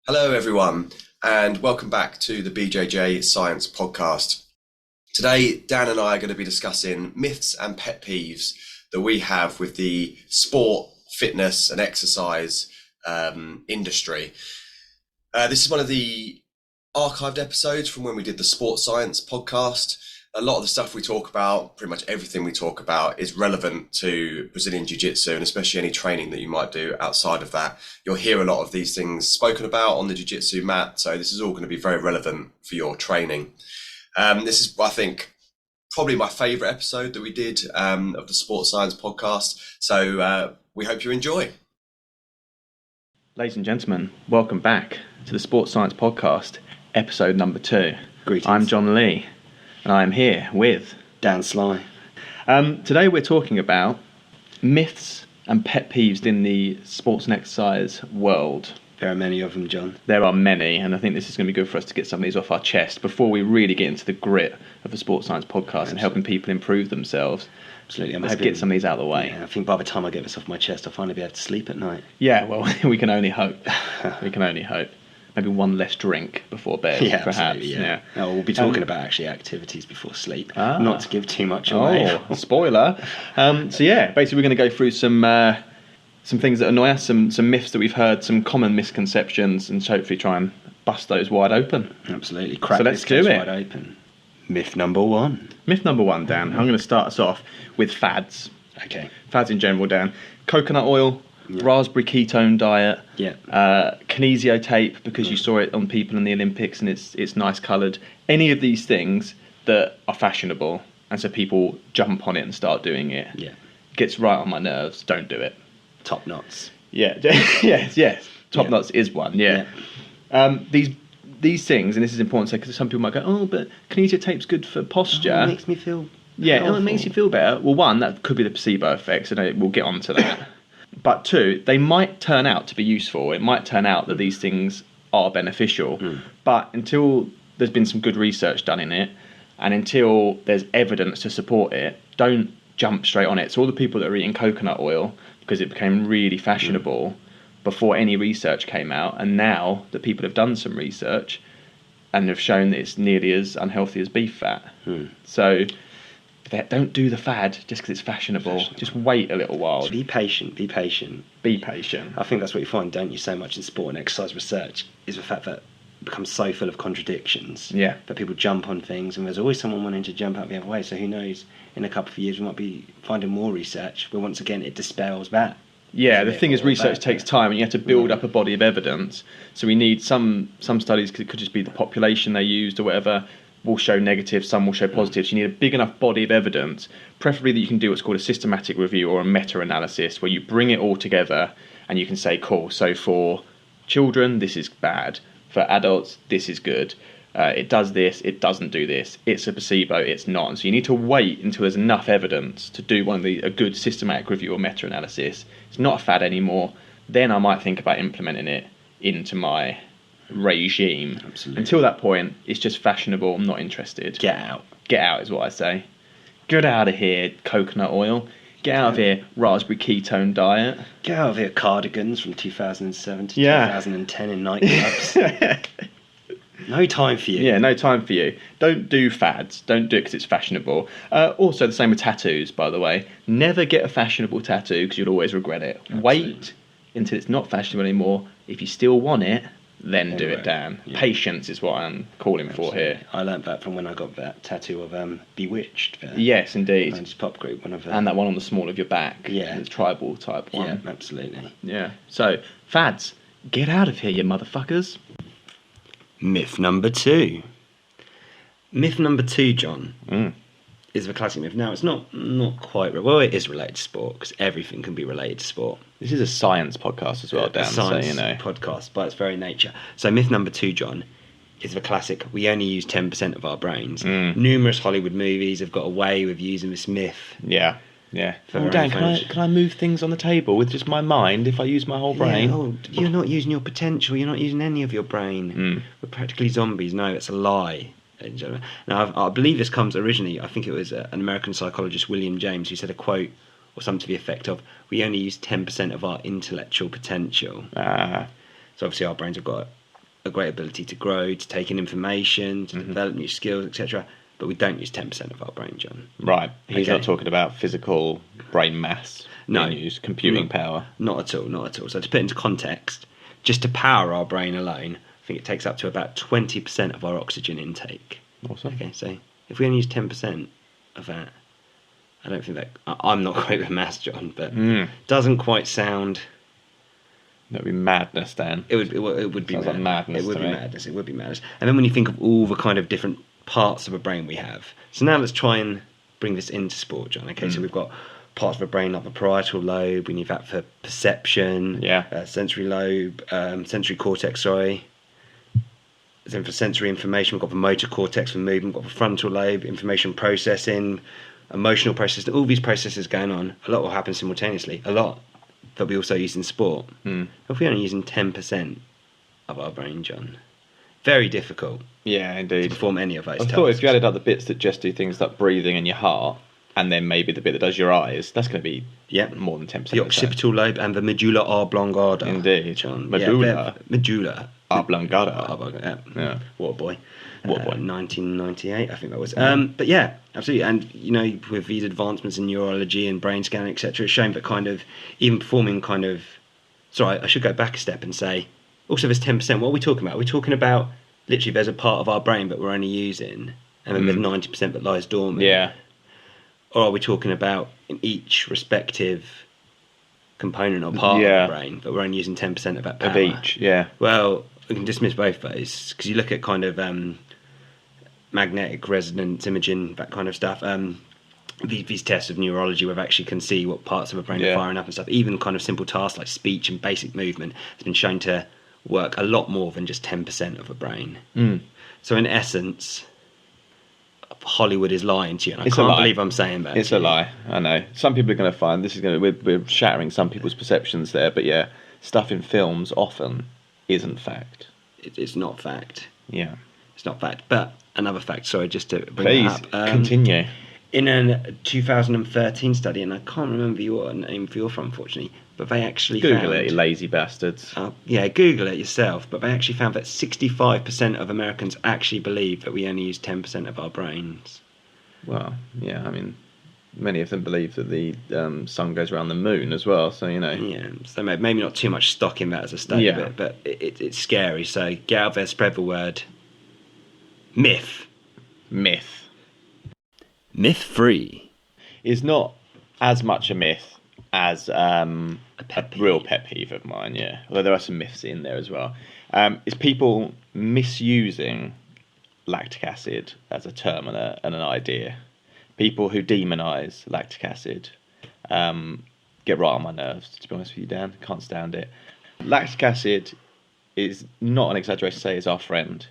Hello, everyone, and welcome back to the BJJ Science Podcast. Today, Dan and I are going to be discussing myths and pet peeves that we have with the sport, fitness, and exercise industry. This is one of the archived episodes from when we did the Sports Science Podcast. A lot of the stuff we talk about, pretty much everything we talk about, is relevant to Brazilian Jiu-Jitsu, and especially any training that you might do outside of that. You'll hear a lot of these things spoken about on the Jiu-Jitsu mat, so this is all going to be very relevant for your training. This is, I think, probably my favourite episode that we did of the Sports Science Podcast, so we hope you enjoy. Ladies and gentlemen, welcome back to the Sports Science Podcast, episode number 2. Greetings. I'm John Lee. And I'm here with Dan Sly. Today we're talking about myths and pet peeves in the sports and exercise world. There are many of them, John. There are many, and I think this is going to be good for us to get some of these off our chest before we really get into the grit of the Sports Science Podcast and helping people improve themselves. Absolutely. Let's get some of these out of the way. Yeah, I think by the time I get this off my chest, I'll finally be able to sleep at night. Yeah, well, we can only hope. We can only hope. Maybe one less drink before bed, perhaps. Yeah. No, we'll be talking about actually activities before sleep, not to give too much away. Oh, spoiler. So yeah, basically we're going to go through some things that annoy us, some myths that we've heard, some common misconceptions, and hopefully try and bust those wide open. Absolutely. Crack so let's this do case it. wide open. Myth number 1. Myth number 1, Dan. I'm going to start us off with fads. Okay. Fads in general, Dan. Coconut oil. Yeah. Raspberry ketone diet, kinesio tape because you saw it on people in the Olympics and it's nice coloured. Any of these things that are fashionable and so people jump on it and start doing it. Yeah, gets right on my nerves. Don't do it. Top knots. Yeah, yes. Top knots is one. Yeah. These things, and this is important to say because some people might go, oh, but kinesio tape's good for posture. It makes me feel. Yeah, it makes you feel better. Well, one, that could be the placebo effect, so we'll get on to that. But 2, they might turn out to be useful. It might turn out that these things are beneficial. But until there's been some good research done in it, and until there's evidence to support it, don't jump straight on it. So all the people that are eating coconut oil, because it became really fashionable before any research came out, and now that people have done some research and have shown that it's nearly as unhealthy as beef fat. So don't do the fad just because it's fashionable. Just wait a little while. Be patient. Be patient. I think that's what you find, don't you, so much in sport and exercise research, is the fact that it becomes so full of contradictions. Yeah. That people jump on things, and there's always someone wanting to jump out the other way. So who knows, in a couple of years we might be finding more research, but once again it dispels that. Yeah, the thing is research takes time and you have to build up a body of evidence. So we need some studies, it could just be the population they used or whatever, will show negatives, some will show positives. You need a big enough body of evidence, preferably that you can do what's called a systematic review or a meta-analysis, where you bring it all together and you can say, cool, so for children, this is bad. For adults, this is good. It does this, it doesn't do this. It's a placebo, it's not. And so you need to wait until there's enough evidence to do a good systematic review or meta-analysis. It's not a fad anymore. Then I might think about implementing it into my regime. Absolutely. Until that point, it's just fashionable. I'm not interested. Get out is what I say. Get out of here, coconut oil. Get out of here, raspberry ketone diet. Get out of here, cardigans from 2007 to 2010 in nightclubs. No time for you. Yeah, no time for you. Don't do fads. Don't do it because it's fashionable. Also, the same with tattoos, by the way. Never get a fashionable tattoo because you'll always regret it. Absolutely. Wait until it's not fashionable anymore. If you still want it, then do it, Dan. Yeah. Patience is what I'm calling for here. I learnt that from when I got that tattoo of Bewitched. Yes, indeed. Man's pop group. And that one on the small of your back. Yeah. The tribal type one. Yeah, absolutely. Yeah. So, fads. Get out of here, you motherfuckers. Myth number 2. Myth number 2, John, is the classic myth. Now, it's not quite... Well, it is related to sport, because everything can be related to sport. This is a science podcast as well, Dan. A science podcast, by its very nature. So myth number 2, John, is the classic, we only use 10% of our brains. Numerous Hollywood movies have got away with using this myth. Yeah. Oh, Dan, can I move things on the table with just my mind if I use my whole brain? Yeah, you're not using your potential. You're not using any of your brain. We're practically zombies. No, it's a lie. Now, I believe this comes originally, I think it was an American psychologist, William James, who said a quote or something to the effect of, we only use 10% of our intellectual potential. So obviously our brains have got a great ability to grow, to take in information, to develop new skills, etc. But we don't use 10% of our brain, John. Right. He's Okay. not talking about physical brain mass No. being used, computing power. Not at all, not at all. So to put into context, just to power our brain alone, I think it takes up to about 20% of our oxygen intake. Awesome. Okay, so if we only use 10% of that, I don't think that... I'm not great with maths, John, but doesn't quite sound... That would be madness, Dan. It would be Sounds like madness It would to be me. madness. It would be madness. And then when you think of all the kind of different parts of a brain we have. So now let's try and bring this into sport, John. Okay, so we've got parts of the brain like the parietal lobe. We need that for perception. Yeah. Sensory lobe, sensory cortex. Sorry. Then for sensory information, we've got the motor cortex for movement. We've got the frontal lobe, information processing, emotional processing. All these processes going on. A lot will happen simultaneously. A lot that we also use in sport. If we're only using 10% of our brain, John, very difficult Yeah, to indeed. perform any of those I tasks. thought if you added up the bits that just do things like breathing and your heart, and then maybe the bit that does your eyes, that's going to be more than 10%. The occipital lobe and the medulla oblongata. Indeed. John. Medulla. Medulla. Oblongata. Yeah. What a boy. What a boy. 1998, I think that was. But yeah, absolutely. And, you know, with these advancements in neurology and brain scanning, etc., it's shown that kind of, even performing kind of... Sorry, I should go back a step and say, also there's 10%. What are we talking about? Are we talking about, literally, there's a part of our brain that we're only using, and then there's 90% that lies dormant? Yeah. Or are we talking about in each respective component or part of the brain that we're only using 10% of that power? Of each, yeah. Well, we can dismiss both those, because you look at kind of magnetic resonance imaging, that kind of stuff. These tests of neurology where we actually can see what parts of the brain are firing up and stuff. Even kind of simple tasks like speech and basic movement has been shown to work a lot more than just 10% of a brain. So in essence, Hollywood is lying to you, and I can't believe I'm saying that. It's a lie. I know. Some people are going to find this is going to. We're shattering some people's perceptions there, but yeah, stuff in films often isn't fact. It's not fact. Yeah, it's not fact. But another fact. Sorry, just to bring please it up. Continue. In a 2013 study, and I can't remember your name for your from, unfortunately, but they actually Google found, it, you lazy bastards. Yeah, Google it yourself. But they actually found that 65% of Americans actually believe that we only use 10% of our brains. Well, yeah, I mean, many of them believe that the sun goes around the moon as well, so, you know. Yeah, so maybe not too much stock in that as a study, but it's scary. So get out there, spread the word. Myth. Myth free is not as much a myth as a real pet peeve of mine, yeah. Although there are some myths in there as well. Is people misusing lactic acid as a term and an idea. People who demonise lactic acid get right on my nerves, to be honest with you, Dan. Can't stand it. Lactic acid is not an exaggeration to say is our friend.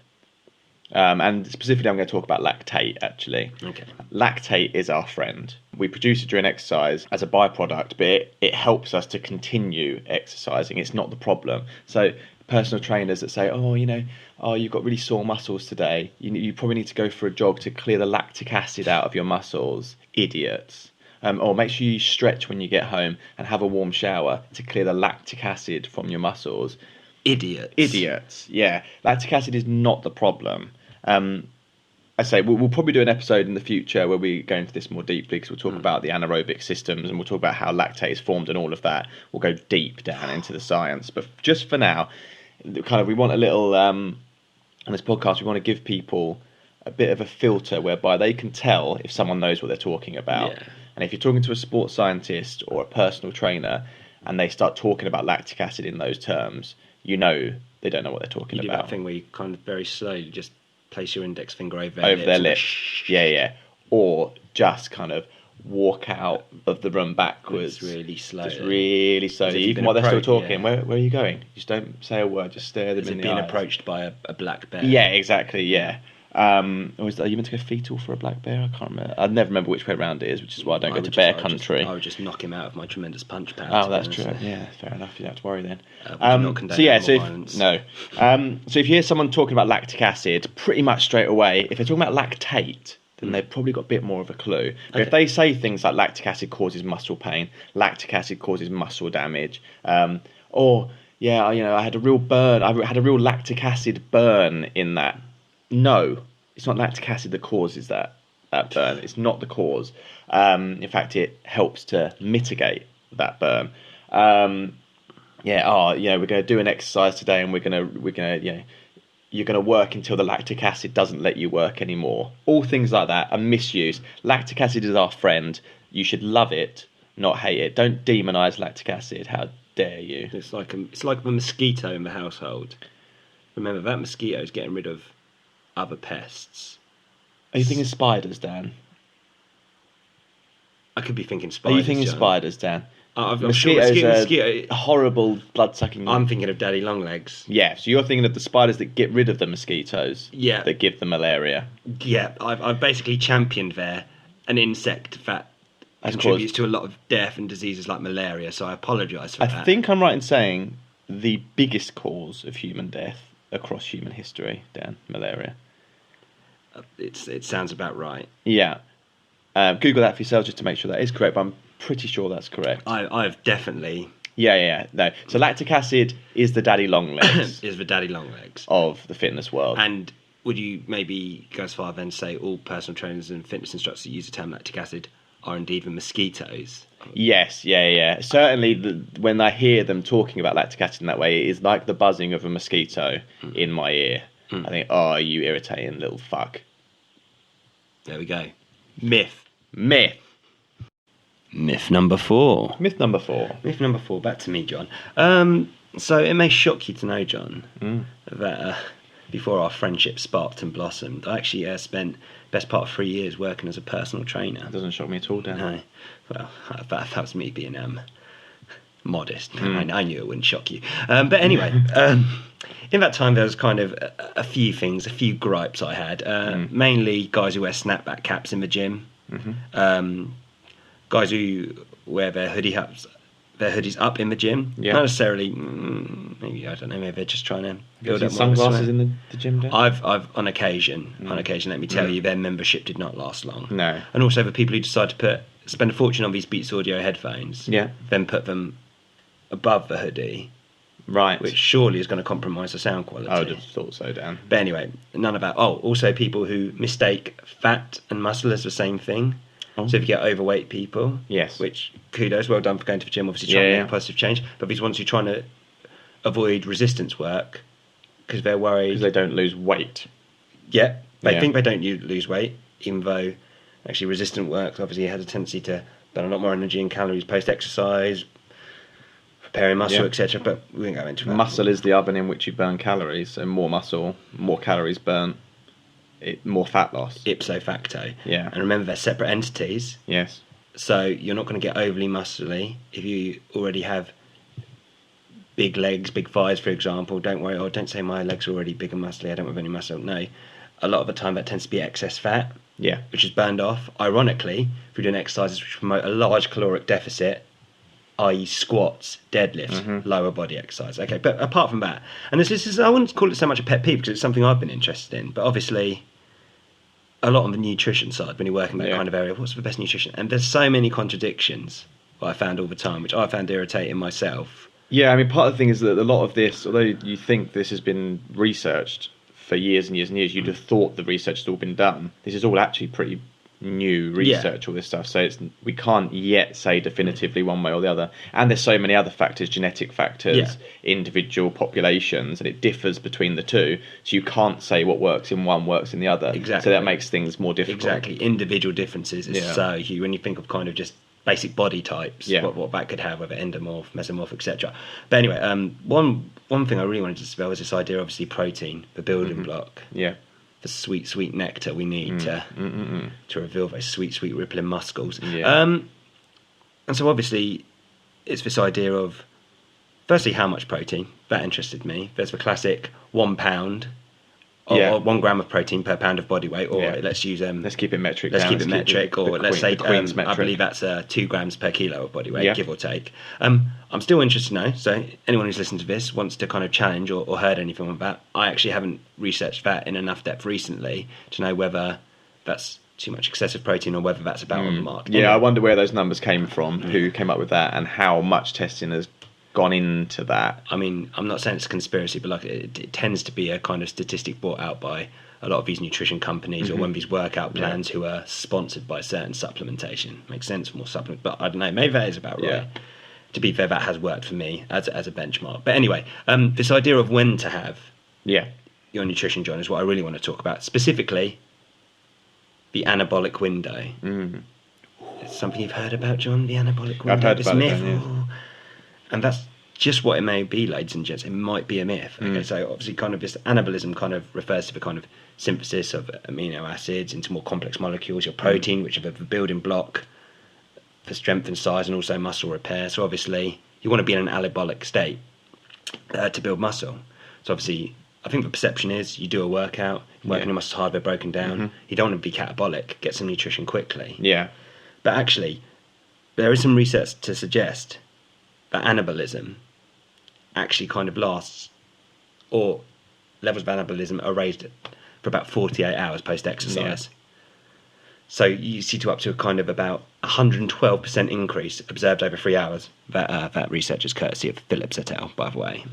And specifically, I'm going to talk about lactate, actually. Okay. Lactate is our friend. We produce it during exercise as a byproduct, but it helps us to continue exercising. It's not the problem. So personal trainers that say, you've got really sore muscles today. You probably need to go for a jog to clear the lactic acid out of your muscles. Idiots. Or make sure you stretch when you get home and have a warm shower to clear the lactic acid from your muscles. Idiots, yeah. Lactic acid is not the problem. I say we'll probably do an episode in the future where we go into this more deeply because we'll talk about the anaerobic systems and we'll talk about how lactate is formed and all of that. We'll go deep down into the science. But just for now, we want a little, on this podcast, we want to give people a bit of a filter whereby they can tell if someone knows what they're talking about. Yeah. And if you're talking to a sports scientist or a personal trainer and they start talking about lactic acid in those terms, you know they don't know what they're talking about. You do that thing where you kind of very slowly just place your index finger over their lips. Yeah. Or just kind of walk out of the room backwards. It's really slow. Just really slowly. Even while they're still talking. Yeah. Where are you going? Just don't say a word. Just stare them in the eyes. Being approached by a black bear. Yeah, exactly. Yeah. Are you meant to go fetal for a black bear? I can't remember. I never remember which way around it is, which is why I don't go to bear country. I would just knock him out of my tremendous punch power. Oh, that's true. Yeah, fair enough. You don't have to worry then. Violence. So if you hear someone talking about lactic acid, pretty much straight away, if they're talking about lactate, then they've probably got a bit more of a clue. But if they say things like lactic acid causes muscle pain, lactic acid causes muscle damage, or I had a real burn. I had a real lactic acid burn in that. No, it's not lactic acid that causes that burn. It's not the cause. In fact, it helps to mitigate that burn. We're going to do an exercise today, and you're going to work until the lactic acid doesn't let you work anymore. All things like that are misused. Lactic acid is our friend. You should love it, not hate it. Don't demonise lactic acid. How dare you? It's like a mosquito in the household. Remember, that mosquito is getting rid of other pests. Are you thinking spiders, Dan? I could be thinking spiders. Are you thinking John. spiders, Dan? Mosquitoes are horrible blood-sucking. I'm thinking of daddy long legs. Yeah, so you're thinking of the spiders that get rid of the mosquitoes. Yeah. That give them malaria. Yeah, I've basically championed there an insect that contributes to a lot of death and diseases like malaria, so I apologise for that. I think I'm right in saying the biggest cause of human death across human history, Dan, malaria. It sounds about right. Yeah. Google that for yourself just to make sure that is correct, but I'm pretty sure that's correct. I've definitely... Yeah. No. So lactic acid is the daddy long legs. Is the daddy long legs. Of the fitness world. And would you maybe go as far then to say all personal trainers and fitness instructors that use the term lactic acid are indeed the mosquitoes? Yes, yeah. Certainly, when I hear them talking about lactic acid in that way, it is like the buzzing of a mosquito in my ear. I think, oh, you irritating little fuck. There we go. Myth. Myth number 4. Myth number 4. Back to me, John. So it may shock you to know, John, that before our friendship sparked and blossomed, I actually spent best part of 3 years working as a personal trainer. That doesn't shock me at all, Dan. No. Well, that was me being modest. I knew it wouldn't shock you. But anyway, in that time there was kind of a few things, a few gripes I had. Mainly guys who wear snapback caps in the gym. Guys who wear their hoodies up in the gym. Yeah. Not necessarily, maybe, I don't know, maybe they're just trying to build up sunglasses in the gym, Dan? I've on occasion, let me tell you, their membership did not last long. No. And also the people who decide to spend a fortune on these Beats Audio headphones, then put them above the hoodie, right? Which surely is going to compromise the sound quality. I would have thought so, Dan. But anyway, none of that. Oh, also people who mistake fat and muscle as the same thing. So if you get overweight people, yes, which kudos, well done for going to the gym, obviously trying to make a positive change. But these ones who are trying to avoid resistance work because they're worried because they don't lose weight. Yeah, they think they don't lose weight, even though actually resistant work obviously has a tendency to burn a lot more energy and calories post-exercise, preparing muscle, etc. But we won't go into that. Muscle is the oven in which you burn calories, so more muscle, more calories burnt, more fat loss. Ipso facto. Yeah. And remember, they're separate entities. Yes. So you're not going to get overly muscly if you already have big legs, big thighs, for example. Don't worry, or don't say my legs are already big and muscly, I don't have any muscle. No. A lot of the time that tends to be excess fat. Yeah. Which is burned off. Ironically, if you're doing exercises which promote a large caloric deficit, i.e. squats, deadlifts, lower body exercise. Okay, but apart from that, and this is, I wouldn't call it so much a pet peeve because it's something I've been interested in, but obviously a lot on the nutrition side when you work in that kind of area, what's the best nutrition? And there's so many contradictions that I found all the time, which I found irritating myself. Yeah, I mean, part of the thing is that a lot of this, although you think this has been researched for years and years and years, you'd have thought the research has all been done. This is all actually pretty new research, all this stuff. So we can't yet say definitively one way or the other. And there's so many other factors, genetic factors, individual populations, and it differs between the two. So you can't say what works in one works in the other. Exactly. So that makes things more difficult. Exactly. Individual differences is so huge. When you think of kind of just basic body types, what that could have, whether endomorph, mesomorph, etc. But anyway, one thing I really wanted to spell was this idea, obviously protein, the building block. Yeah. The sweet, sweet nectar we need to reveal those sweet, sweet rippling muscles. Yeah. And so obviously it's this idea of, firstly, how much protein. That interested me. There's the classic 1 pound or 1 gram of protein per pound of body weight, or let's use let's keep it metric. Let's keep it metric, or let's say Queen's metric. I believe that's 2 grams per kilo of body weight, give or take. I'm still interested to know. So anyone who's listened to this wants to kind of challenge or heard anything about that. I actually haven't researched that in enough depth recently to know whether that's too much excessive protein or whether that's about on the mark. Yeah, I wonder where those numbers came from, who came up with that, and how much testing has gone into that. I mean, I'm not saying it's a conspiracy, but like it tends to be a kind of statistic brought out by a lot of these nutrition companies or one of these workout plans who are sponsored by certain supplementation. Makes sense for more supplement, but I don't know. Maybe that is about right. Yeah. To be fair, that has worked for me as a benchmark. But anyway, this idea of when to have your nutrition, John, is what I really want to talk about. Specifically, the anabolic window. It's something you've heard about, John, the anabolic window? I've heard about myth. it, yeah. And that's just what it may be, ladies and gents. It might be a myth. Okay, so obviously kind of this anabolism kind of refers to the kind of synthesis of amino acids into more complex molecules, your protein, which are the building block for strength and size and also muscle repair. So obviously you want to be in an anabolic state to build muscle. So obviously I think the perception is you do a workout, working your muscles hard, they're broken down. You don't want to be catabolic, get some nutrition quickly. Yeah. But actually, there is some research to suggest that anabolism actually kind of lasts, or levels of anabolism are raised for about 48 hours post-exercise. So you see up to a kind of about 112% increase observed over 3 hours. That research is courtesy of Phillips et al., by the way.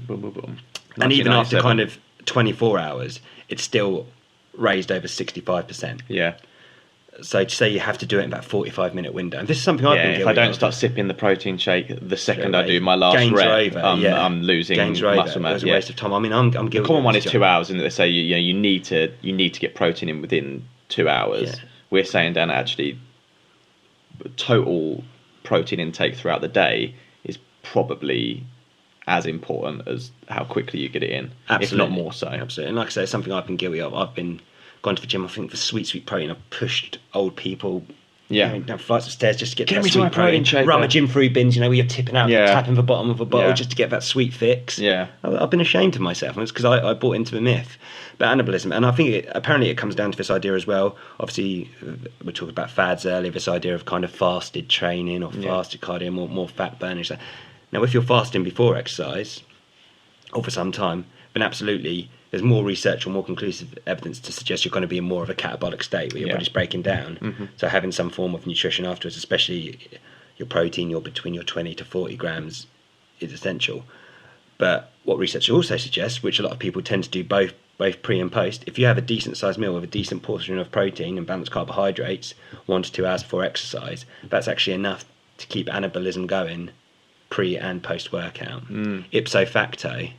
And even after kind of 24 hours, it's still raised over 65%. Yeah. So to say you have to do it in about 45-minute window. And this is something I've been guilty if I don't of. start sipping the protein shake the second I do my last rep, I'm losing muscle mass. It was a waste of time. I mean, I'm guilty. The common one is 2 hours, and they say you need to get protein in within 2 hours. Yeah. We're saying, Dan, actually, total protein intake throughout the day is probably as important as how quickly you get it in, if not more so. Absolutely. And like I say, it's something I've been guilty of. I've been gone to the gym, I think, for sweet protein. I've pushed old people down flights of stairs just to get that sweet protein. Rummaging through bins, where you're tipping out, tapping the bottom of a bottle just to get that sweet fix. Yeah. I've been ashamed of myself, and it's because I bought into the myth. But anabolism, and I think apparently it comes down to this idea as well. Obviously, we talked about fads earlier, this idea of kind of fasted training or fasted cardio, more fat burning. Now, if you're fasting before exercise, or for some time, then absolutely there's more research or more conclusive evidence to suggest you're going to be in more of a catabolic state where your body's breaking down. So having some form of nutrition afterwards, especially your protein, between your 20 to 40 grams, is essential. But what research also suggests, which a lot of people tend to do both pre and post, if you have a decent sized meal with a decent portion of protein and balanced carbohydrates 1 to 2 hours before exercise, that's actually enough to keep anabolism going pre and post workout. Ipso facto,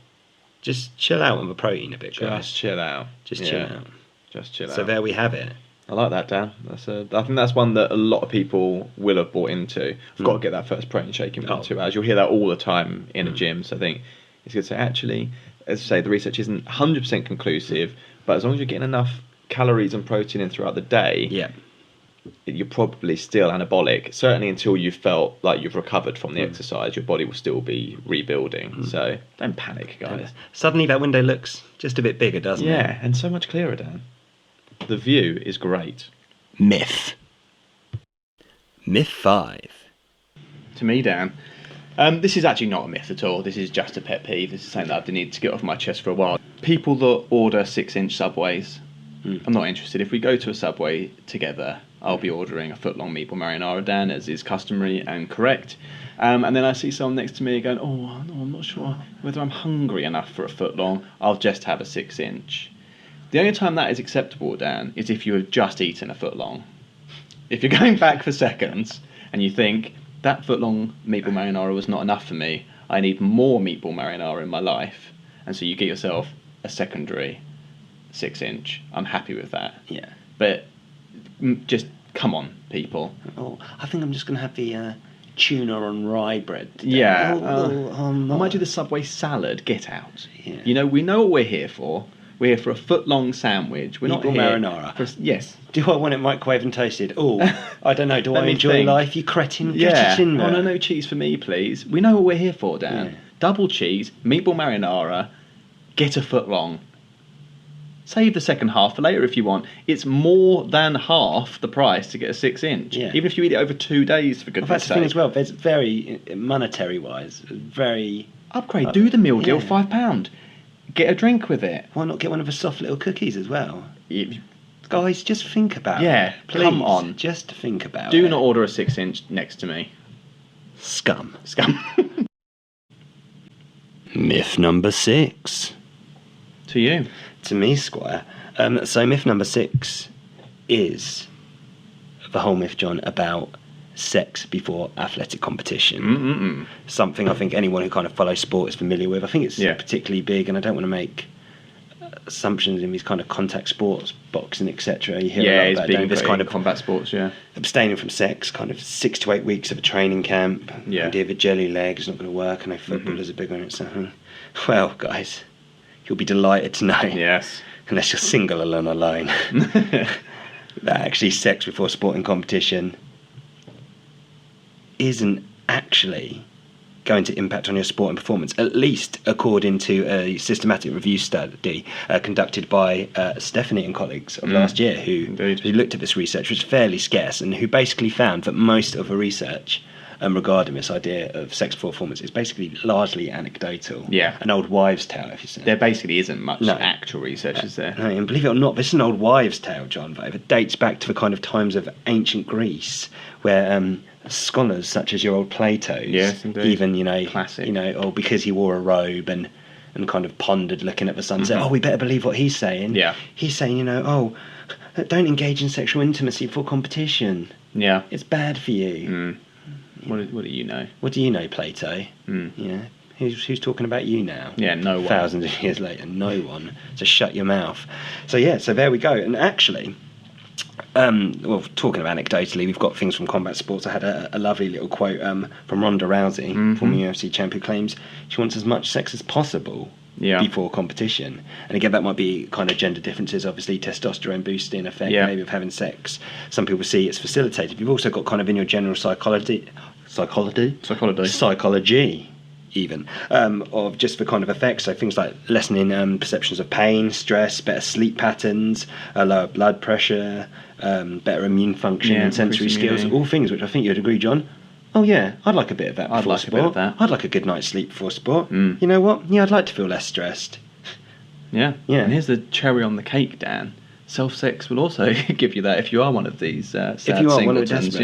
just chill out on the protein a bit, guys. Just chill out. Chill out. Just chill out. So there we have it. I like that, Dan. I think that's one that a lot of people will have bought into. I've got to get that first protein shake in within 2 hours. You'll hear that all the time in a gym. So I think it's good to say, actually, as I say, the research isn't 100% conclusive, but as long as you're getting enough calories and protein in throughout the day, you're probably still anabolic. Certainly until you felt like you've recovered from the exercise, your body will still be rebuilding. So don't panic, guys. Suddenly that window looks just a bit bigger, doesn't it? Yeah, and so much clearer, Dan. The view is great. Myth 5. To me, Dan, this is actually not a myth at all. This is just a pet peeve. This is something that I've needed to get off my chest for a while. People that order 6-inch Subways, I'm not interested. If we go to a Subway together, I'll be ordering a foot-long meatball marinara, Dan, as is customary and correct. And then I see someone next to me going, oh, no, I'm not sure whether I'm hungry enough for a foot-long. I'll just have a 6-inch. The only time that is acceptable, Dan, is if you have just eaten a foot-long. If you're going back for seconds and you think, that foot-long meatball marinara was not enough for me, I need more meatball marinara in my life, and so you get yourself a secondary 6-inch, I'm happy with that. Yeah. But just come on, people. Oh, I think I'm just going to have the tuna on rye bread today. Yeah. I might do the Subway salad. Get out. Yeah. We know what we're here for. We're here for a foot-long sandwich. We're not here marinara. Yes. Do I want it microwave and toasted? Oh, I don't know. Do I enjoy life? You cretin. Get it in there. Oh, no cheese for me, please. We know what we're here for, Dan. Yeah. Double cheese, meatball marinara, get a foot-long. Save the second half for later if you want. It's more than half the price to get a 6-inch. Yeah. Even if you eat it over 2 days, for goodness sake. That's the thing as well. There's very, monetary-wise, very... Upgrade. Do the meal deal, £5. Get a drink with it. Why not get one of the soft little cookies as well? Guys, just think about it. Yeah, please. Come on. Just think about it. Do not order a 6-inch next to me. Scum. Myth number 6. To you. To me, Squire. So myth number 6 is the whole myth, John, about sex before athletic competition. Something I think anyone who kind of follows sport is familiar with. I think it's particularly big, and I don't want to make assumptions in these kind of contact sports, boxing, etc. You hear a lot it's about big in this kind of combat sports. Abstaining from sex, kind of 6 to 8 weeks of a training camp. The idea of a jelly leg is not going to work. I know footballers are big on it. So, well, guys, you'll be delighted to know. Yes. Unless you're single and alone, that actually sex before sporting competition isn't actually going to impact on your sporting performance, at least according to a systematic review study conducted by Stephanie and colleagues of last year, who looked at this research, which was fairly scarce, and who basically found that most of the research regarding this idea of sex before performance is basically largely anecdotal. An old wives' tale, if you say. There basically isn't much actual research, is there? No, and believe it or not, this is an old wives' tale, John, but it dates back to the kind of times of ancient Greece, where scholars such as your old Plato's, even, classic, or because he wore a robe and kind of pondered looking at the sunset, we better believe what he's saying. He's saying, don't engage in sexual intimacy before competition. It's bad for you. What do you know? What do you know, Plato? Who's talking about you now? No one. Thousands of years later, no one. So shut your mouth. So there we go. And actually, talking of anecdotally, we've got things from combat sports. I had a lovely little quote from Ronda Rousey, former UFC champion, who claims she wants as much sex as possible before competition. And again, that might be kind of gender differences, obviously testosterone boosting effect maybe of having sex. Some people see it's facilitated. You've also got kind of in your general psychology even, of just the kind of effects. So things like lessening perceptions of pain, stress, better sleep patterns, lower blood pressure, better immune function and sensory skills, all things which I think you'd agree, John. Oh yeah, I'd like a bit of that before sport. I'd like a good night's sleep before sport. You know what? Yeah, I'd like to feel less stressed. And here's the cherry on the cake, Dan. Self-sex will also give you that if you are one of these sad singletons.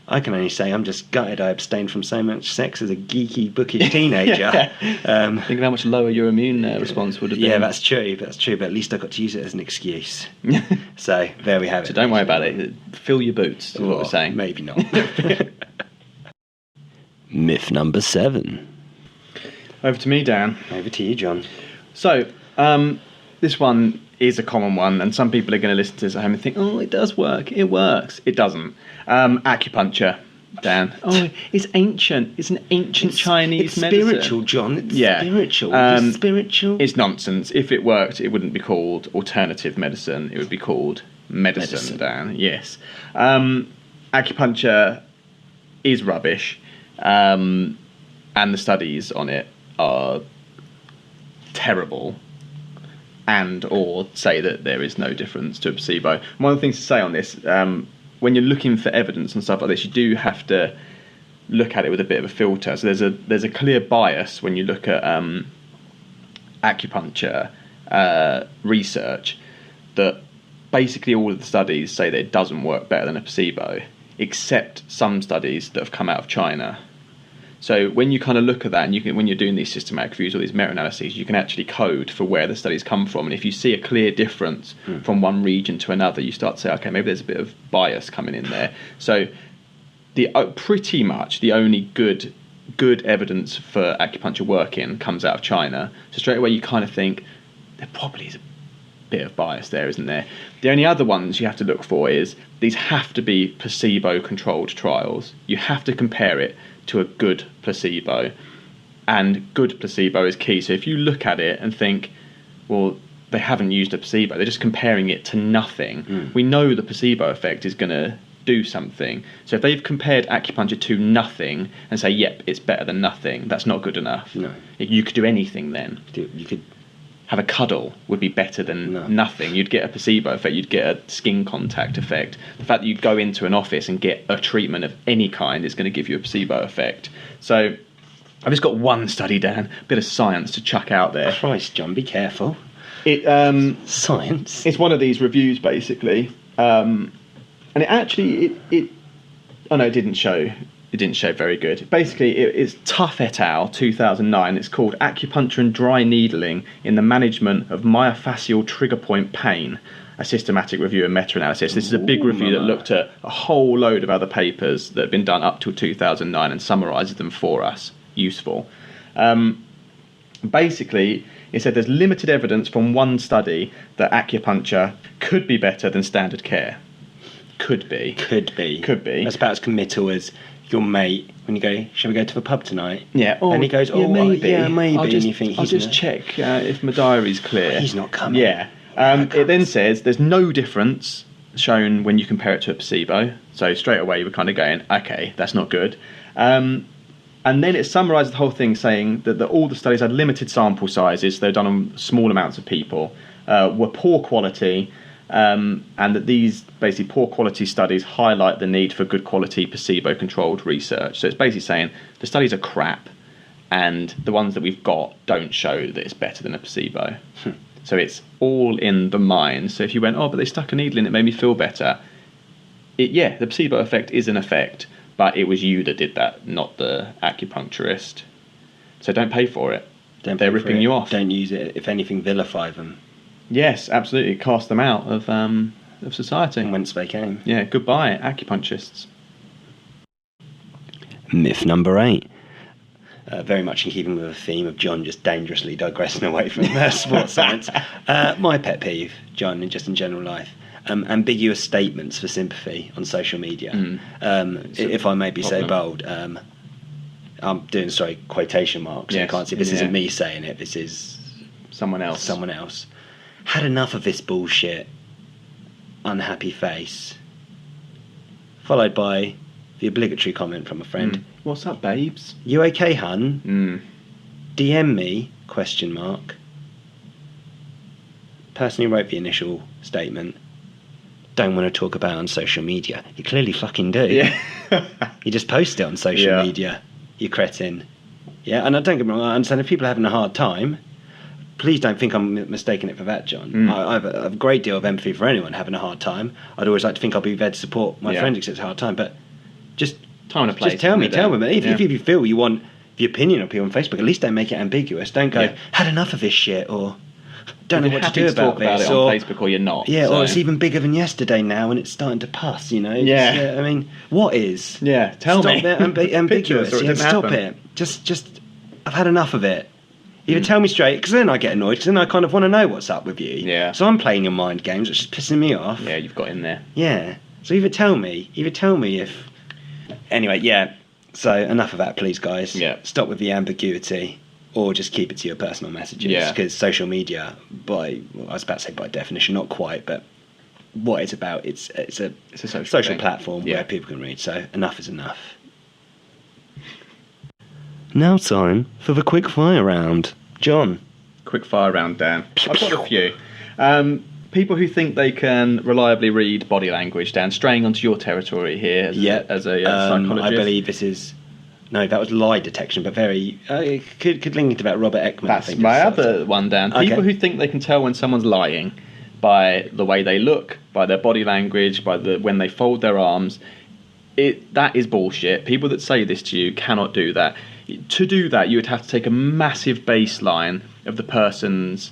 I can only say I'm just gutted I abstained from so much sex as a geeky, bookish teenager. Think of how much lower your immune response would have been. Yeah, that's true, but at least I got to use it as an excuse. So there we have it. So don't worry about it. Fill your boots, is what we're saying. Maybe not. Myth number 7. Over to me, Dan. Over to you, John. So, this one is a common one, and some people are going to listen to this at home and think, it does work. It works. It doesn't. Acupuncture, Dan. It's ancient. It's an ancient Chinese medicine. It's spiritual, John. It's spiritual. It's spiritual. It's nonsense. If it worked, it wouldn't be called alternative medicine. It would be called medicine. Dan. Yes. Acupuncture is rubbish, and the studies on it are terrible, and or say that there is no difference to a placebo. One of the things to say on this, when you're looking for evidence and stuff like this, you do have to look at it with a bit of a filter. So there's a clear bias when you look at acupuncture research, that basically all of the studies say that it doesn't work better than a placebo, except some studies that have come out of China. So when you kind of look at that, and when you're doing these systematic reviews or these meta-analyses, you can actually code for where the studies come from. And if you see a clear difference from one region to another, you start to say, okay, maybe there's a bit of bias coming in there. So pretty much the only good evidence for acupuncture working comes out of China. So straight away you kind of think there probably is a bit of bias there, isn't there? The only other ones you have to look for is these have to be placebo-controlled trials. You have to compare it to a good placebo, and good placebo is key. So if you look at it and think, well, they haven't used a placebo, they're just comparing it to nothing, we know the placebo effect is going to do something. So if they've compared acupuncture to nothing and say, yep, it's better than nothing, that's not good enough. No. You could do anything then. You could have a cuddle would be better than nothing. You'd get a placebo effect, you'd get a skin contact effect. The fact that you'd go into an office and get a treatment of any kind is going to give you a placebo effect. So I've just got one study, Dan, a bit of science to chuck out there. Christ, John, be careful. Science? It's one of these reviews, basically. And it actually, it didn't show It didn't show very good. Basically, it's Tough et al. 2009. It's called Acupuncture and Dry Needling in the Management of Myofascial Trigger Point Pain, a systematic review and meta-analysis. This is a big review that looked at a whole load of other papers that have been done up till 2009 and summarises them for us. Useful. Basically, it said there's limited evidence from one study that acupuncture could be better than standard care. Could be. That's about as committal as your mate when you go, shall we go to the pub tonight? Yeah. And he goes, maybe. maybe. I'll just, and you think, I'll just check if my diary's clear. He's not coming. Yeah. It then says there's no difference shown when you compare it to a placebo. So straight away you were kind of going, okay, that's not good. And then it summarises the whole thing saying that all the studies had limited sample sizes. They were done on small amounts of people, were poor quality, and that these basically poor quality studies highlight the need for good quality placebo-controlled research. So it's basically saying the studies are crap, and the ones that we've got don't show that it's better than a placebo. So it's all in the mind. So if you went, but they stuck a needle in, it made me feel better. The placebo effect is an effect, but it was you that did that, not the acupuncturist. So don't pay for it. They're ripping you off. Don't use it. If anything, vilify them. Yes, absolutely. Cast them out of society. And whence they came. Yeah, goodbye, acupuncturists. Myth number 8. Very much in keeping with the theme of John just dangerously digressing away from sports science. My pet peeve, John, and just in general life, ambiguous statements for sympathy on social media. If I may be so bold, I'm doing quotation marks. Yes, I can't see. This isn't me saying it. This is someone else. Had enough of this bullshit. Unhappy face. Followed by the obligatory comment from a friend. What's up, babes? You okay, hun? DM me? ? Person who wrote the initial statement. Don't want to talk about it on social media. You clearly fucking do. Yeah. You just post it on social media. You cretin. Yeah, and I don't get me wrong. I understand if people are having a hard time. Please don't think I'm mistaking it for that, John. I have a great deal of empathy for anyone having a hard time. I'd always like to think I'll be there to support my friends if it's a hard time, but just time and a place. Just tell me. If you feel you want the opinion of people on Facebook, at least don't make it ambiguous. Don't go, had enough of this shit, or don't know what to do about this. It on Facebook, or you're not. Yeah, or it's even bigger than yesterday now, and it's starting to pus. Yeah. I mean, what is? Yeah, tell me. Stop it, ambiguous. Stop it. Just. I've had enough of it. Either tell me straight, because then I get annoyed, because then I kind of want to know what's up with you. Yeah. So I'm playing your mind games, which is pissing me off. Yeah, you've got in there. Yeah. So either tell me if... Anyway, yeah. So enough of that, please, guys. Yeah. Stop with the ambiguity, or just keep it to your personal messages. Yeah. Because social media, I was about to say by definition, not quite, but what it's about, it's a social platform where people can read. So enough is enough. Now time for the quick fire round. John. Quick fire round, Dan. I've got a few. People who think they can reliably read body language, Dan, straying onto your territory here as a psychologist. I believe this is... No, that was lie detection, but very... could link into that Robert Ekman. That's my other one, Dan. People who think they can tell when someone's lying by the way they look, by their body language, by when they fold their arms. That is bullshit. People that say this to you cannot do that. To do that, you would have to take a massive baseline of the person's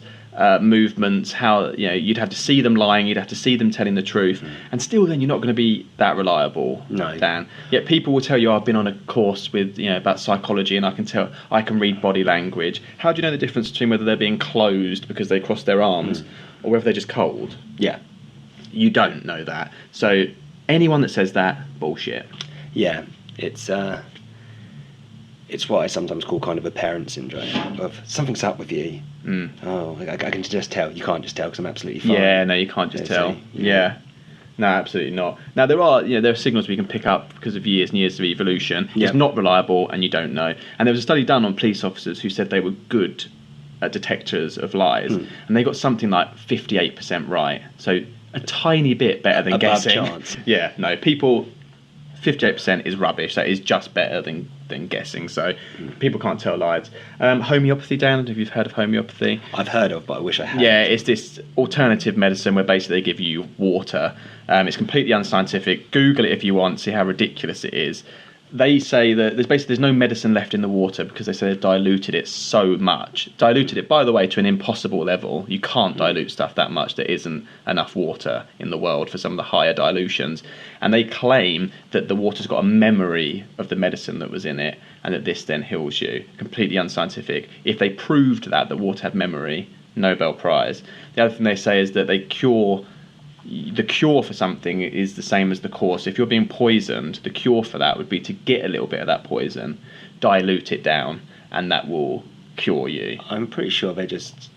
movements, how you'd have to see them lying, you'd have to see them telling the truth, and still then you're not going to be that reliable. No. Dan. Yet people will tell you, I've been on a course with about psychology and I can read body language. How do you know the difference between whether they're being closed because they cross their arms or whether they're just cold? Yeah. You don't know that. So anyone that says that, bullshit. Yeah, it's what I sometimes call kind of a parent syndrome of something's up with you. Oh, I can just tell. You can't just tell because I'm absolutely fine. Yeah, no, you can't just tell. Yeah. No, absolutely not. Now there are signals we can pick up because of years and years of evolution. It's not reliable and you don't know. And there was a study done on police officers who said they were good detectors of lies, and they got something like 58% right. So a tiny bit better than above guessing. Chance. Yeah, no, people 58% is rubbish. That is just better than guessing. So people can't tell lies. Homeopathy, Dan, have you heard of homeopathy? I've heard of, but I wish I had. Yeah, it's this alternative medicine where basically they give you water. It's completely unscientific. Google it if you want, see how ridiculous it is. they say that there's no medicine left in the water because they say they've diluted it so much. Diluted it, by the way, to an impossible level. You can't dilute stuff that much. There isn't enough water in the world for some of the higher dilutions. And they claim that the water's got a memory of the medicine that was in it and that this then heals you. Completely unscientific. If they proved that water had memory, Nobel Prize. The other thing they say is that the cure for something is the same as the cause. So if you're being poisoned, the cure for that would be to get a little bit of that poison, dilute it down, and that will cure you. I'm pretty sure they're just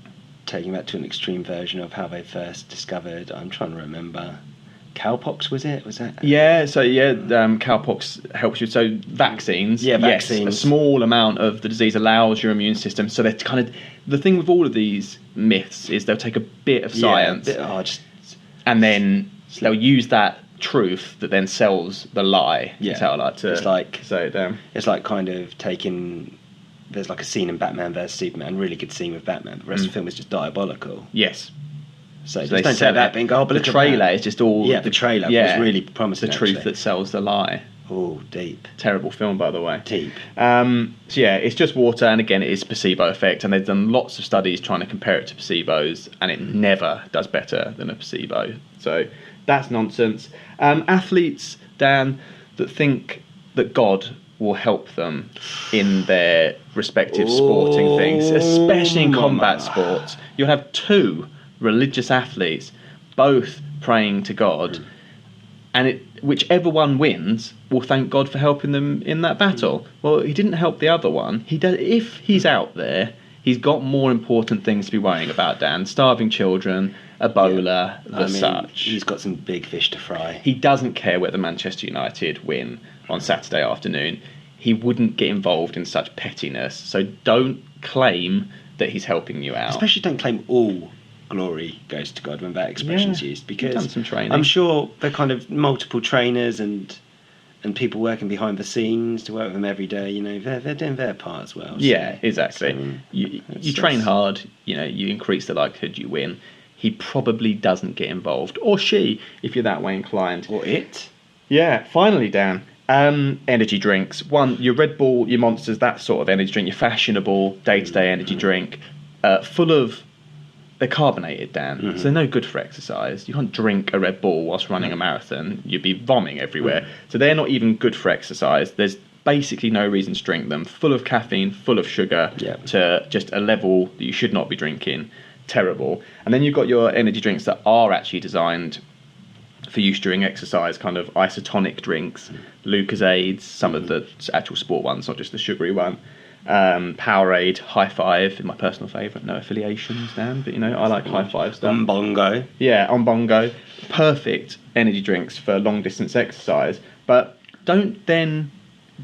taking that to an extreme version of how they first discovered, I'm trying to remember, cowpox, was that? Yeah, so cowpox helps you. So vaccines, yes, a small amount of the disease allows your immune system. So they're kind of, the thing with all of these myths is they'll take a bit of science and then they'll use that truth that then sells the lie. Yeah, that's how I like to say it down. It's like kind of taking, there's like a scene in Batman vs Superman, really good scene with Batman, but the rest of the film is just diabolical. Yes. So just don't say that, but go, the trailer is just all... Yeah, the trailer was really promising, the truth that sells the lie. Oh, deep. Terrible film, by the way. Deep. So yeah, it's just water, and again, it is placebo effect, and they've done lots of studies trying to compare it to placebos, and it never does better than a placebo. So that's nonsense. Athletes, Dan, that think that God will help them in their respective sporting things, especially in combat sports. You'll have two religious athletes both praying to God, and whichever one wins will thank God for helping them in that battle. Well, he didn't help the other one. He does. If he's out there, he's got more important things to be worrying about, Dan. Starving children, Ebola, such. He's got some big fish to fry. He doesn't care whether Manchester United win on Saturday afternoon. He wouldn't get involved in such pettiness. So don't claim that he's helping you out. Especially don't claim all glory goes to God when that expression's used, because done some training. I'm sure they're kind of multiple trainers and people working behind the scenes to work with them every day. You know, they're doing their part as well. So, yeah, exactly. So, you train hard. You know, you increase the likelihood you win. He probably doesn't get involved, or she, if you're that way inclined, or it. Yeah. Finally, Dan. Energy drinks. Your Red Bull, your Monsters, that sort of energy drink. Your fashionable day-to-day energy drink, full of. They're carbonated, Dan, so they're no good for exercise. You can't drink a Red Bull whilst running a marathon. You'd be vomiting everywhere. So they're not even good for exercise. There's basically no reason to drink them. Full of caffeine, full of sugar, to just a level that you should not be drinking. Terrible. And then you've got your energy drinks that are actually designed for use during exercise, kind of isotonic drinks, Lucozades, some of the actual sport ones, not just the sugary one. Powerade, High Five, my personal favourite. No affiliations, Dan, but you know I like High Five stuff. Bongo. Yeah, on Bongo. Perfect energy drinks for long distance exercise. But don't then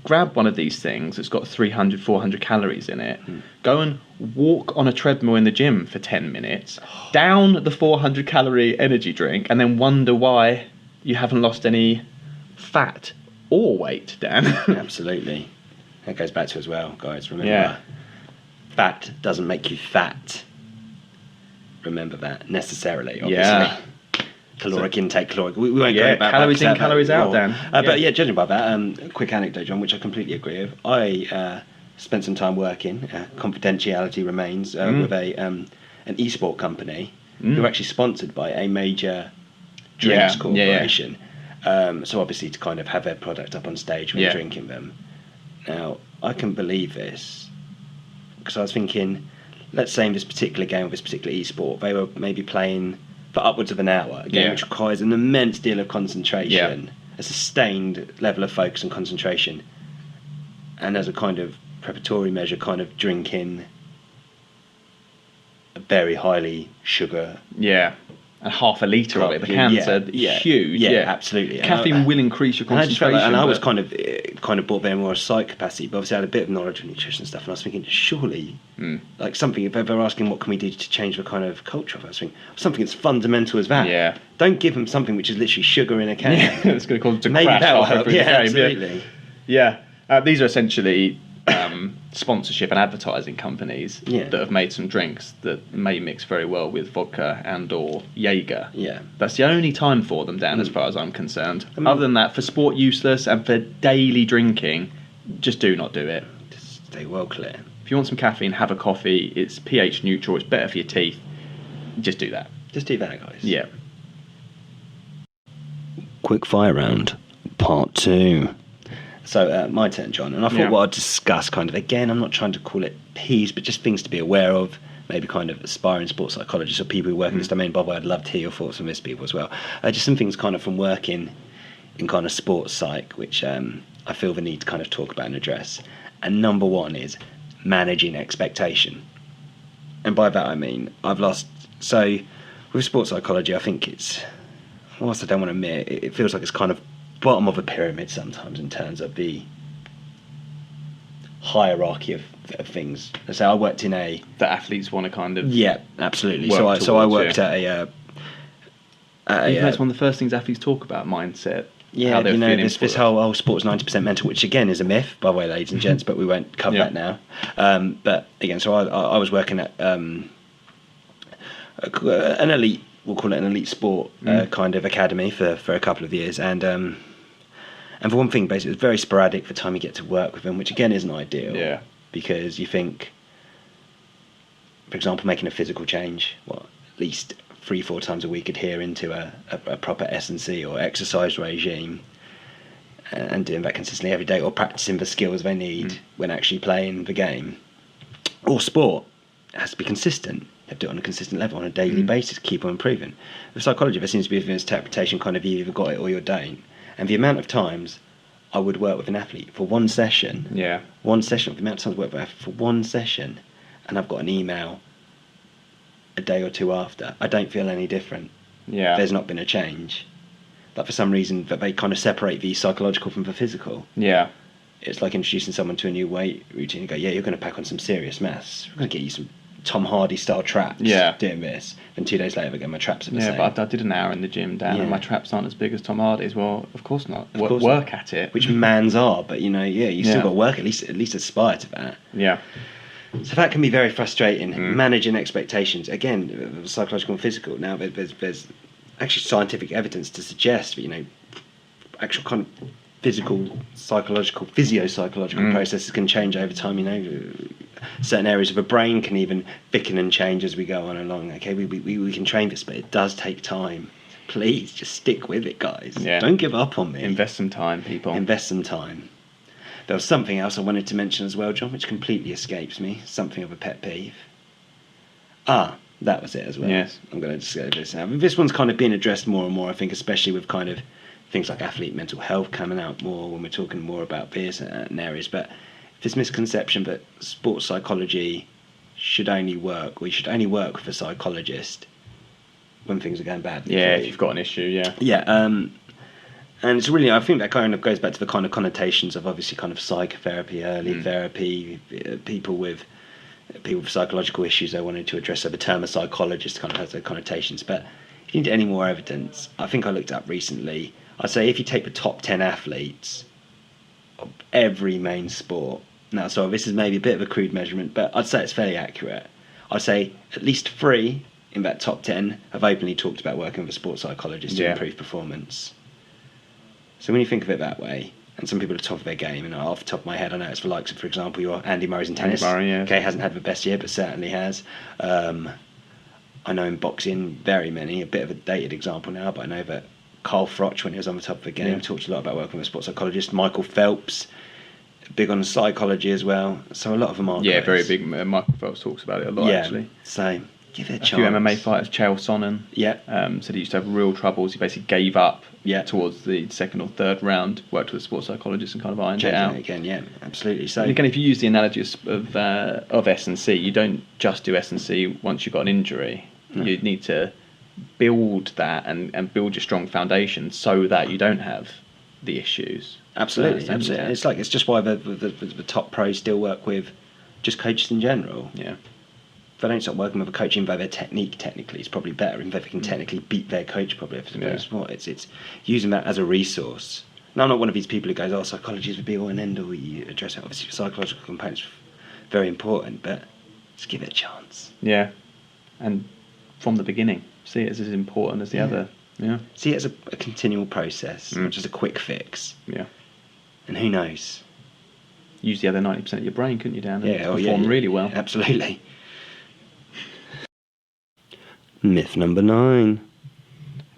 grab one of these things that's got 300, 400 calories in it. Go and walk on a treadmill in the gym for 10 minutes, down the 400 calorie energy drink, and then wonder why you haven't lost any fat or weight, Dan. Absolutely. That goes back to as well, guys. Remember, fat doesn't make you fat. Remember that necessarily. Obviously, caloric intake, caloric. We won't go about calories in, calories out, Dan. But yeah, judging by that, a quick anecdote, John, which I completely agree with. I spent some time working. Confidentiality remains with an e-sport company who are actually sponsored by a major drinks corporation. So obviously to kind of have their product up on stage when you're drinking them. Now, I can believe this because I was thinking, let's say in this particular game or this particular e-sport, they were maybe playing for upwards of an hour, a game which requires an immense deal of concentration, a sustained level of focus and concentration, and as a kind of preparatory measure, kind of drinking a very highly sugar... Yeah. And half a litre of it. The cans are huge. Yeah, absolutely. Caffeine will increase your concentration. And I was kind of brought there more a psych capacity, but obviously I had a bit of knowledge of nutrition and stuff, and I was thinking, surely, like something, if they're asking what can we do to change the kind of culture of it, I was thinking, something as fundamental as that. Yeah. Don't give them something which is literally sugar in a can. Yeah, it's going to cause them to Maybe crash that'll halfway help. through the game. Absolutely. Yeah. These are essentially sponsorship and advertising companies that have made some drinks that may mix very well with vodka and or Jaeger. Yeah. That's the only time for them, Dan, as far as I'm concerned. Other than that, for sport useless and for daily drinking, just do not do it. Just stay well clear. If you want some caffeine, have a coffee. It's pH neutral. It's better for your teeth. Just do that. Just do that, guys. Yeah. Quick fire round, part 2. So my turn, John, and I thought what I'd discuss kind of, again, I'm not trying to call it peeves, but just things to be aware of, maybe kind of aspiring sports psychologists or people who work in this domain. By the way, I'd love to hear your thoughts from these people as well. Just some things kind of from working in kind of sports psych, which I feel the need to kind of talk about and address. And number 1 is managing expectation. And by that I mean, so with sports psychology, I think it's, whilst I don't want to admit, it feels like it's kind of bottom of a pyramid sometimes in terms of the hierarchy of things. So I worked in that athletes want to kind of absolutely. So I worked at that's one of the first things athletes talk about, mindset. Yeah, this whole sports 90% mental, which again is a myth, by the way, ladies and gents, but we won't cover that now. But again, so I was working at an elite, we'll call it an elite sport kind of academy for a couple of years, and for one thing, basically, it's very sporadic the time you get to work with them, which again isn't ideal. Yeah. Because you think, for example, making a physical change, at least 3-4 times a week, adhering to a proper S&C or exercise regime, and doing that consistently every day, or practicing the skills they need when actually playing the game, or sport, it has to be consistent. You have to do it on a consistent level on a daily basis, keep on improving. With psychology, there seems to be an interpretation kind of, you either got it or you don't. And the amount of times I would work with an athlete for one session, the amount of times I work with an athlete for one session, and I've got an email a day or two after, I don't feel any different. Yeah. There's not been a change. But for some reason, that they kind of separate the psychological from the physical. Yeah. It's like introducing someone to a new weight routine. You go, you're going to pack on some serious mass. We're going to get you some Tom Hardy style traps doing this. Then 2 days later, again, my traps are the same. Yeah, but I did an hour in the gym, Dan, and my traps aren't as big as Tom Hardy's. Well, of course not. Work at it. Which mans are, but you still got to work, at least aspire to that. Yeah. So that can be very frustrating. Managing expectations, again, psychological and physical. Now, there's actually scientific evidence to suggest that, actual kind of physio-psychological processes can change over time. Certain areas of the brain can even thicken and change as we go on along. Okay, we can train this, but it does take time. Please, just stick with it, guys. Yeah. Don't give up on me. Invest some time, people. Invest some time. There was something else I wanted to mention as well, John, which completely escapes me. Something of a pet peeve. That was it as well. Yes. I'm going to just go this now. This one's kind of being addressed more and more, I think, especially with kind of things like athlete mental health coming out more when we're talking more about this and areas. But this misconception that sports psychology should only work with a psychologist when things are going badly. Yeah, if you've got an issue, yeah. Yeah, and it's really, I think that kind of goes back to the kind of connotations of obviously kind of psychotherapy, early therapy, people with psychological issues they wanted to address. So the term of psychologist kind of has those connotations. But if you need any more evidence, I think I looked up recently, I'd say if you take the top 10 athletes of every main sport, now so this is maybe a bit of a crude measurement, but I'd say it's fairly accurate. I'd say at least 3 in that top 10 have openly talked about working with a sports psychologist to improve performance. So when you think of it that way, and some people are top of their game, and off the top of my head, I know it's the likes of, for example, your Andy Murray's in tennis. Andy Murray, yeah. Okay, hasn't had the best year, but certainly has. I know in boxing, very many, a bit of a dated example now, but I know that Carl Froch, when he was on the top of the game, talked a lot about working with a sports psychologist. Michael Phelps, big on psychology as well. So a lot of them are. Yeah, very big. Michael Phelps talks about it a lot, actually. So give it a chance. A few MMA fighters, Chael Sonnen, said he used to have real troubles. He basically gave up towards the second or third round, worked with a sports psychologist and kind of ironed it out. Again, yeah, absolutely. So and again, if you use the analogy of S&C, you don't just do S&C once you've got an injury. No. You need to build that and build your strong foundation so that you don't have the issues. Absolutely. It's just why the top pros still work with just coaches in general. Yeah. If they don't start working with a coach, even though their technique technically is probably better, even though they can technically beat their coach probably. It's using that as a resource. And I'm not one of these people who goes, oh, psychology is the be all and end all. You address it. Obviously, psychological components very important, but just give it a chance. Yeah, and from the beginning, see it as important as the other. Yeah. See it as a continual process, not just a quick fix. Yeah. And who knows? Use the other 90% of your brain, couldn't you, Dan? And perform really well. Absolutely. Myth number 9.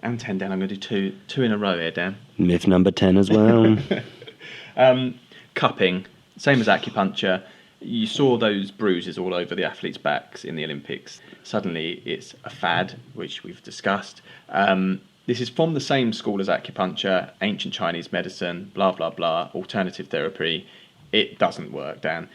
And 10, Dan. I'm going to do two in a row here, Dan. Myth number 10 as well. Cupping, same as acupuncture. You saw those bruises all over the athletes' backs in the Olympics. Suddenly it's a fad, which we've discussed. This is from the same school as acupuncture, ancient Chinese medicine, blah, blah, blah, alternative therapy. It doesn't work, Dan.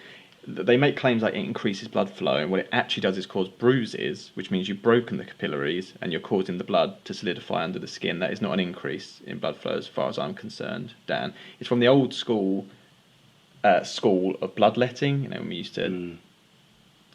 They make claims like it increases blood flow, and what it actually does is cause bruises, which means you've broken the capillaries and you're causing the blood to solidify under the skin. That is not an increase in blood flow as far as I'm concerned, Dan. It's from the old school of bloodletting, when we used to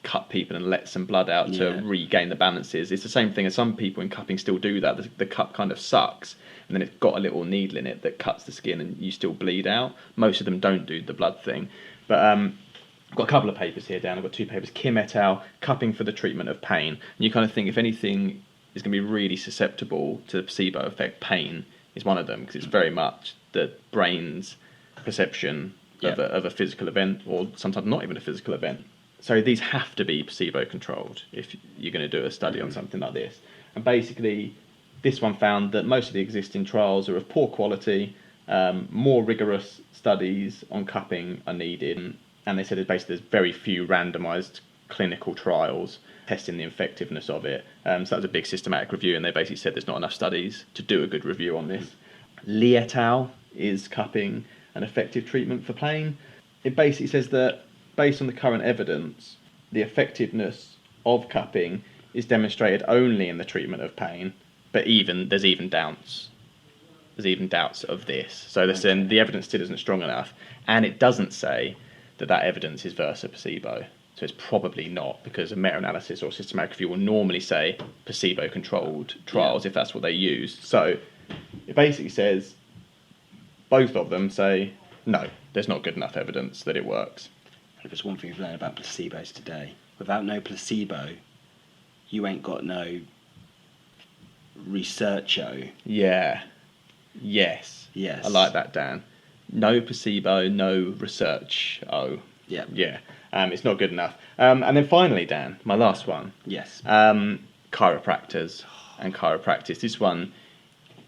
cut people and let some blood out to regain the balances. It's the same thing as some people in cupping still do that. The cut kind of sucks, and then it's got a little needle in it that cuts the skin and you still bleed out. Most of them don't do the blood thing. But I've got a couple of papers here, Dan. I've got 2 papers. Kim et al., Cupping for the Treatment of Pain. And you kind of think if anything is going to be really susceptible to the placebo effect, pain is one of them, because it's very much the brain's perception of a physical event, or sometimes not even a physical event. So these have to be placebo controlled if you're going to do a study on something like this. And basically, this one found that most of the existing trials are of poor quality. More rigorous studies on cupping are needed. And they said that basically there's very few randomised clinical trials testing the effectiveness of it. So that was a big systematic review, and they basically said there's not enough studies to do a good review on this. Lee et al. Is cupping an effective treatment for pain. It basically says that based on the current evidence, the effectiveness of cupping is demonstrated only in the treatment of pain, but there's even doubts. There's even doubts of this. So they're saying the evidence still isn't strong enough, and it doesn't say that evidence is versus placebo. So it's probably not, because a meta-analysis or systematic review will normally say placebo-controlled trials if that's what they use. So it basically says, both of them say, no, there's not good enough evidence that it works. If there's one thing we've learned about placebos today, without no placebo, you ain't got no researcho. Yeah. Yes. I like that, Dan. No placebo, no research. Yeah. It's not good enough. And then finally, Dan, my last one. Yes. Chiropractors and chiropractic. This one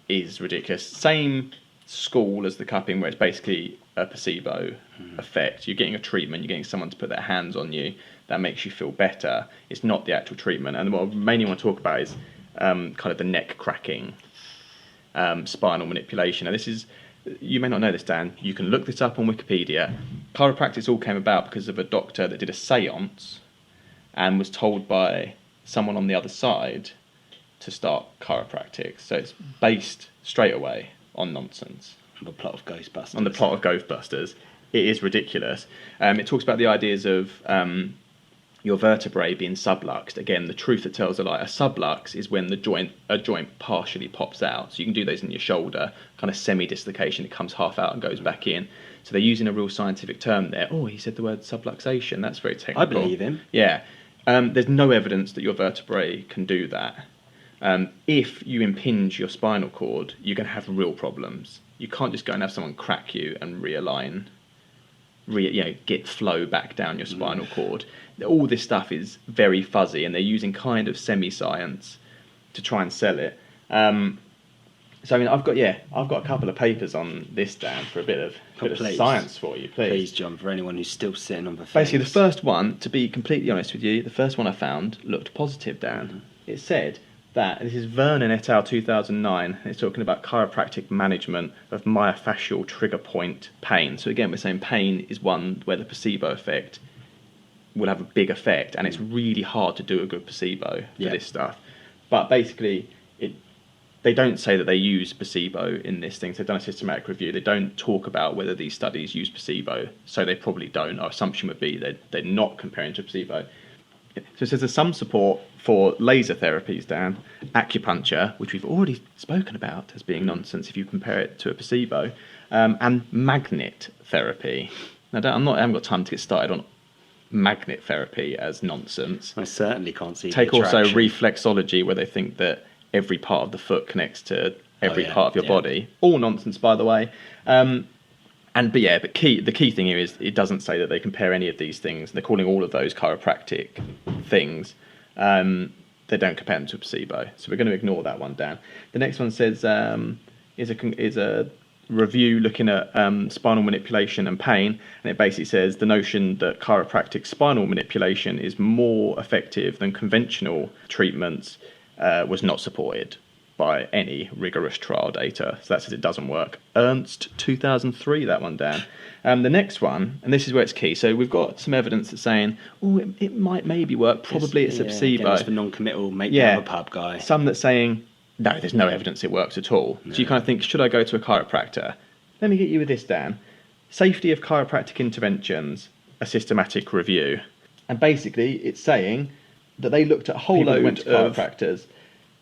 is ridiculous. Same school as the cupping, where it's basically a placebo effect. You're getting a treatment, you're getting someone to put their hands on you that makes you feel better. It's not the actual treatment. And what I mainly want to talk about is kind of the neck cracking, spinal manipulation. Now this is, you may not know this, Dan, you can look this up on Wikipedia. Chiropractic all came about because of a doctor that did a seance and was told by someone on the other side to start chiropractic. So it's based straight away on nonsense. On the plot of Ghostbusters. On the plot of Ghostbusters. It is ridiculous. It talks about the ideas of your vertebrae being subluxed. Again, the truth that tells a lie. A sublux is when a joint partially pops out. So you can do those in your shoulder, kind of semi-dislocation. It comes half out and goes back in. So they're using a real scientific term there. Oh, he said the word subluxation. That's very technical. I believe him. Yeah. There's no evidence that your vertebrae can do that. If you impinge your spinal cord, you're going to have real problems. You can't just go and have someone crack you and realign, get flow back down your spinal cord. All this stuff is very fuzzy, and they're using kind of semi-science to try and sell it. So I mean, I've got a couple of papers on this, Dan, for a bit of science for you, please. Please, John, for anyone who's still sitting on the fence. Basically, the first one, to be completely honest with you, the first one I found looked positive, Dan. Mm-hmm. It said that, this is Vernon et al. 2009, it's talking about chiropractic management of myofascial trigger point pain. So again, we're saying pain is one where the placebo effect will have a big effect, and it's really hard to do a good placebo for this stuff. But basically, they don't say that they use placebo in this thing. So they've done a systematic review. They don't talk about whether these studies use placebo, so they probably don't. Our assumption would be that they're not comparing to placebo. So it says there's some support for laser therapies, Dan, acupuncture, which we've already spoken about as being nonsense if you compare it to a placebo, and magnet therapy. Now, I haven't got time to get started on magnet therapy as nonsense. I certainly can't see. Take also reflexology, where they think that every part of the foot connects to every part of your body. All nonsense, by the way. But the key thing here is it doesn't say that they compare any of these things. They're calling all of those chiropractic things. They don't compare them to a placebo. So we're going to ignore that one, Dan. The next one says is a review looking at spinal manipulation and pain, and it basically says the notion that chiropractic spinal manipulation is more effective than conventional treatments was not supported by any rigorous trial data. So that says it doesn't work. Ernst 2003, that one, Dan. The next one, and this is where it's key. So we've got some evidence that's saying, it might maybe work. Probably it's a placebo. Again, it's the non-committal, make the other pub guy. Some that's saying, no, there's no evidence it works at all. No. So you kind of think, should I go to a chiropractor? Let me get you with this, Dan. Safety of chiropractic interventions, a systematic review. And basically, it's saying that they looked at a whole load of chiropractors,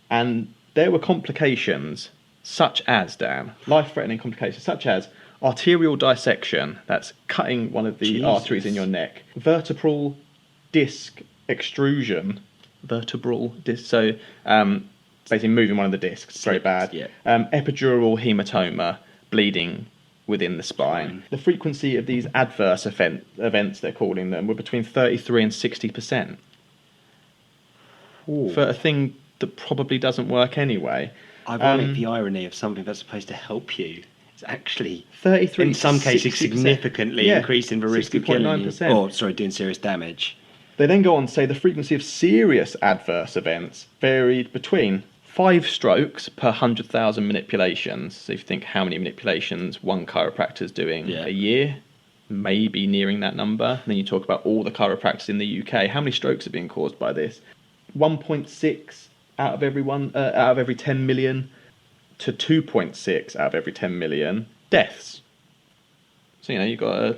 and there were complications such as, Dan, life-threatening complications such as arterial dissection, that's cutting one of the arteries in your neck, vertebral disc extrusion, so basically moving one of the discs, very bad. Yeah. Epidural hematoma, bleeding within the spine. The frequency of these adverse events, they're calling them, were between 33 and 60%. Ooh. For a thing that probably doesn't work anyway. Ironic, the irony of something that's supposed to help you is actually 33 in some cases significantly increasing the risk of killing you, doing serious damage. They then go on to say the frequency of serious adverse events varied between 5 strokes per 100,000 manipulations. So if you think how many manipulations one chiropractor is doing a year, maybe nearing that number. And then you talk about all the chiropractors in the UK. How many strokes are being caused by this? 1.6 out of every 10 million to 2.6 out of every 10 million deaths. So you've got a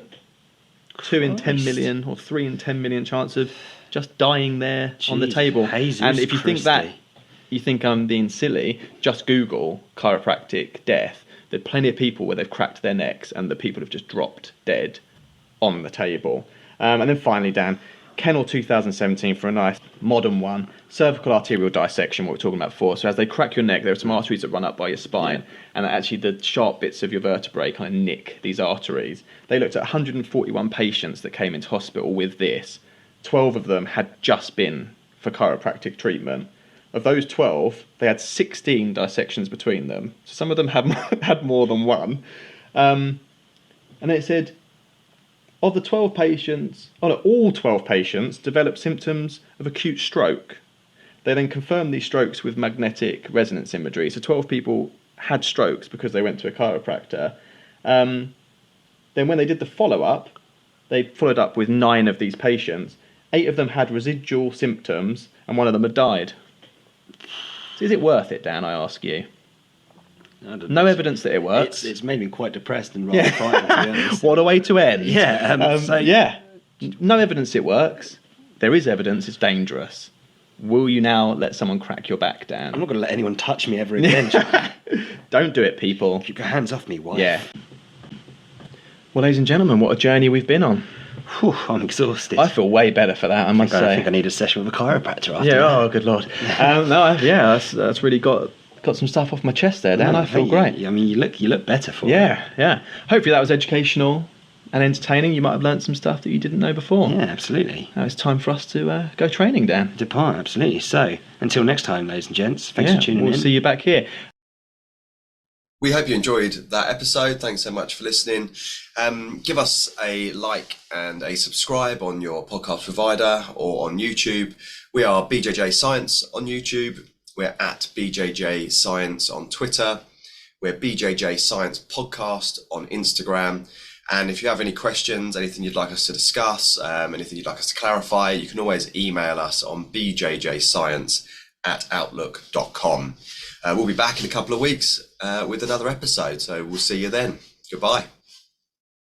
2 in 10 million or 3 in 10 million chance of just dying there on the table. And if you think that, you think I'm being silly, just Google chiropractic death. There are plenty of people where they've cracked their necks and the people have just dropped dead on the table. And then finally, Dan, Kennel 2017 for a nice modern one, cervical arterial dissection, what we were talking about before. So as they crack your neck, there are some arteries that run up by your spine, and actually the sharp bits of your vertebrae kind of nick these arteries. They looked at 141 patients that came into hospital with this. 12 of them had just been for chiropractic treatment. Of those 12, they had 16 dissections between them. So some of them had more than one. And it said, of the 12 patients, all 12 patients developed symptoms of acute stroke. They then confirmed these strokes with magnetic resonance imagery. So 12 people had strokes because they went to a chiropractor. Then when they did the follow-up, they followed up with 9 of these patients. 8 of them had residual symptoms, and 1 of them had died. So is it worth it, Dan, I ask you? No evidence that it works. It's made me quite depressed and rather frightened, to be honest. What a way to end. Yeah. No evidence it works. There is evidence it's dangerous. Will you now let someone crack your back, Dan? I'm not going to let anyone touch me ever again. Don't do it, people. Keep your hands off me, wife. Yeah. Well, ladies and gentlemen, what a journey we've been on. Whew, I'm exhausted. I feel way better for that, I must say. I think I need a session with a chiropractor after that. Oh, good Lord. That's really got some stuff off my chest there, Dan. I feel great. I mean, you look better for it. Yeah. Hopefully that was educational and entertaining. You might have learned some stuff that you didn't know before. Yeah, absolutely. Now it's time for us to go training, Dan. Depart, absolutely. So, until next time, ladies and gents, thanks for tuning in. We'll see you back here. We hope you enjoyed that episode. Thanks so much for listening. Give us a like and a subscribe on your podcast provider or on YouTube. We are BJJ Science on YouTube. We're at BJJ Science on Twitter. We're BJJ Science Podcast on Instagram. And if you have any questions, anything you'd like us to discuss, anything you'd like us to clarify, you can always email us on bjjscience@outlook.com. We'll be back in a couple of weeks with another episode, so we'll see you then. Goodbye.